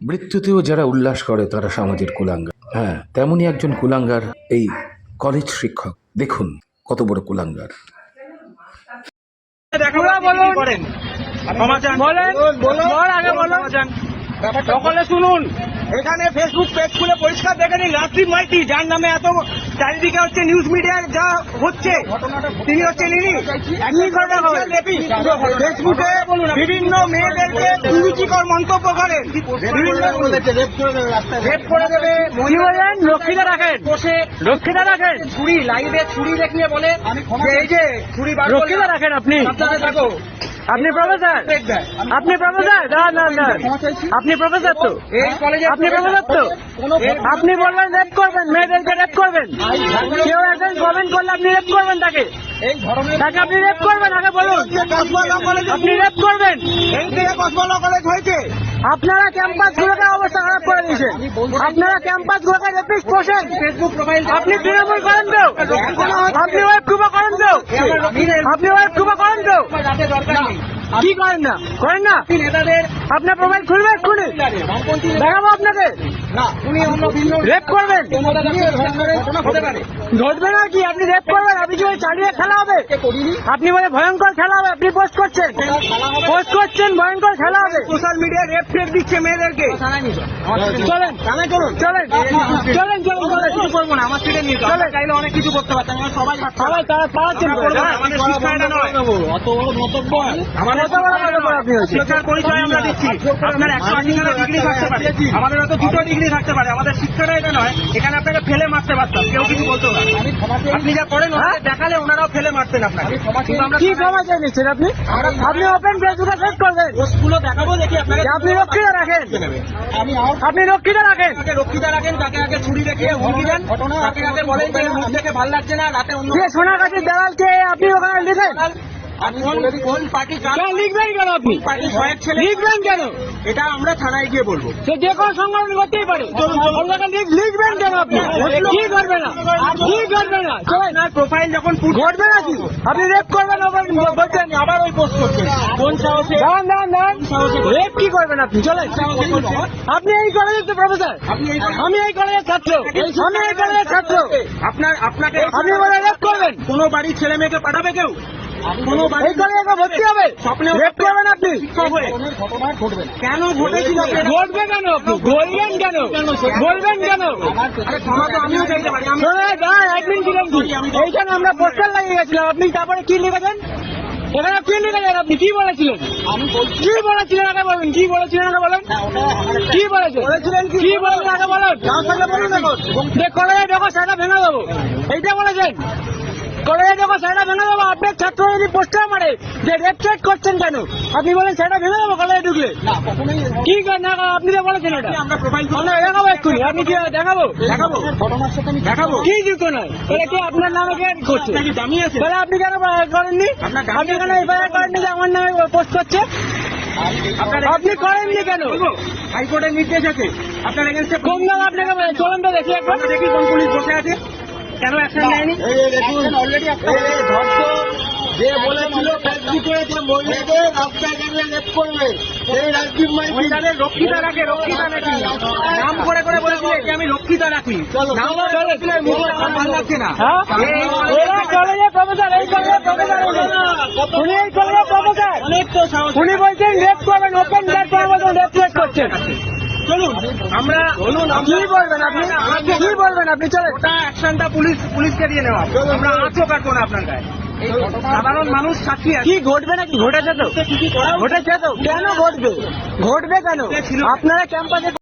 মৃত্যুতেও যারা উল্লাস করে তারা সমাজের কুলাঙ্গার। হ্যাঁ, তেমনই একজন কুলাঙ্গার এই কলেজ শিক্ষক। দেখুন কত বড় কুলাঙ্গার। সকলে শুনুন, এখানে ফেসবুক পেজ খুলে পরিষ্কার দেখে নিন, রাজদীপ মাইতি যার নামে এত চারিদিকে হচ্ছে নিউজ মিডিয়ায় যা হচ্ছে, তিনি হচ্ছে ফেসবুকে বিভিন্ন মেয়েদেরকে কুরুচিকর মন্তব্য করেন, রেপ করে দেবে, রক্ষিতা রাখেন, বসে রক্ষিতা রাখেন, ছুরি লাইভে ছুরি দেখিয়ে বলে এই যে ছুরি রক্ষিতা রাখেন। আপনি আপনি প্রফেসর, আপনি প্রফেসর, না আপনি প্রফেসর তো, আপনি প্রফেসর তো, আপনি বলবেন রেপ করবেন, মেয়েদেরকে রেপ করবেন, কেউ একজন কমেন্ট করলে আপনি রেপ করবেন তাকে, আপনি রেপ করবেন, আগে বলুন আপনি রেপ করবেন। আপনারা ক্যাম্পাস গুলোকে অবস্থা খারাপ করে দিয়েছেন, আপনারা ক্যাম্পাস গুলোকে রেপিস্ট করছেন, ফেসবুক প্রোফাইল আপনি তৃণমূল করেন তো, আপনি ওয়েব কুবা করেন তো, আপনি ওয়েব কুবা করেন তো, কি করেন না, করেন না নেতাদের, আপনার প্রোফাইল খুলবে এক্ষুনি দেখাবো আপনাকে, রেপ করবেন, ঘটবে না কি, আপনি রেপ করবেন, আপনি কি চালিয়ে খেলা হবে, আপনি বলে ভয়ঙ্কর খেলা হবে, আপনি পোস্ট করছেন ভয়ঙ্কর খেলা হবে, সোশ্যাল মিডিয়ায় রেপ ফেপ দিচ্ছে মেয়েদেরকে, চলেন চলেন চলেন চলেন চলেন, কিছু করবো না, আমার সিটে নিয়ে চলেন, চাইলে অনেক কিছু করতে পারছেন, সবাই তারা পাওয়াচ্ছেন, আমাদের শিক্ষাটা নয়, অত বড় মন্তব্য, আমাদের শিক্ষার পরিচয় আমরা দিচ্ছি, আপনার 180 ডিগ্রি থাকতে পারে, আমাদের হয়তো 2টো ডিগ্রি থাকতে পারে, আমাদের শিক্ষাটা এটা নয়, এখানে আপনাকে ফেলে মারতে পারতাম, কেউ কিছু বলতে পারে, আপনি যা করেন দেখালে ওনারাও ফেলে মারতেন আপনাকে, কি ক্ষমা চাই নিচ্ছেন আপনি, আপনি ওপেন ফেসবুকে সেট করবেন, স্কুলও দেখাবো দেখি আপনাকে, আপনি রক্ষিতা রাখেন, আপনি রক্ষিতা রাখেন, রক্ষিতা রাখেন, তাকে আগে ছুরি রেখে হুমকি দেন, তাকে আগে বলেন যে মুখ দেখে ভালো লাগছে না, রাতে অন্য সোনাগাছির দালালকে আপনি ওখানে লিখেন, কোন পার্টি লিখবেন কেন, আপনি লিখবেন কেন, এটা আমরা থানায় গিয়ে বলবো, যে কোনো সংগঠন করতেই পারে, লিখবেন কেন আপনি, কি করবে না, কি করবে না, প্রোফাইল যখন ঘটবে না কি, আপনি রেপ করবেন, বলছেন আবার ওই পোস্ট করছেন, কোন সাহসে, রেপ কি করবেন আপনি, চলেন, আপনি এই কলেজের তো প্রফেসর, আমি এই কলেজের ছাত্র, আমি এই কলেজের ছাত্র, আপনাকে আপনি বলে রেপ করবেন, কোনো বাড়ির ছেলে মেয়েকে পাঠাবে কেউ, ভর্তি হবে, রেপ করবেন আপনি, কেন ঘটেছিল, ঘটবে কেন, বলবেন কেন, বলবেন কেন, আমিও চাইতে পারি, এইখানে আমরা পোস্টার লাগিয়ে গেছিলাম, আপনি তারপরে কি লিখেছেন, এখানে কি লিখেছেন, আপনি কি বলেছিলেন, কি বলেছিলেন আগে বলেন, কি বলেছিলেন আগে বলেন, কি বলেছিলেন, কি বলেছেন আগে বলেন, কলেজে দেখো সেটা ভেঙে দেবো, এইটা বলেছেন, কলেজে যখন সেটা ভেঙে দেবো, আপনার ছাত্র যদি পোস্টার মারে যে রেপ চেক করছেন কেন, আপনি বলেন সেটা ভেঙে দেবো কলেজে ঢুকলে, কি না আপনি তো বলেছেন এটা, আমরা দেখাবো এক্ষুনি, আপনি কি দেখাবো, দেখাবো কি যুক্ত নয়, তাহলে কি আপনার নামে কে করছে, তাহলে আপনি কেন করেননি, আপনি কেন এফআইআর করেননি যে আমার নামে পোস্ট করছে, আপনি করেননি কেন, হাইকোর্টের নির্দেশ আছে আপনার এগেন্সে, কোন নাম আপনাকে চলুন তো দেখি একবার, দেখি কোন পুলিশ বসে আছে, কেন অ্যাকশন নেয়নি, অলরেডি যে বলেছিল ফেসবুকে যে মহিলাকে রাস্তায় গেলে রেপ করবে, সেই রাজদীপ মাইতি রক্ষিতা রাখে, রক্ষিতা নাকি নাম করে করে বলেছিল যে আমি রক্ষিতা রাখি, ভালো লাগছে না, উনি বলছেন রেপ করবেন, ওপেন রেপ করছেন, চলুন আমরা কি বলবেন আপনি, কি বলবেন আপনি, চলে ওটা অ্যাকশনটা পুলিশকে দিয়ে নেওয়া, আমরা আঁচও কাটবো না আপনার গায়ে, সাধারণ মানুষ সাক্ষী আছে, কি ঘটবে নাকি, ঘটেছে তো, ঘটেছে তো, কেন ঘটবে, ঘটবে কেন, আপনারা ক্যাম্পাসে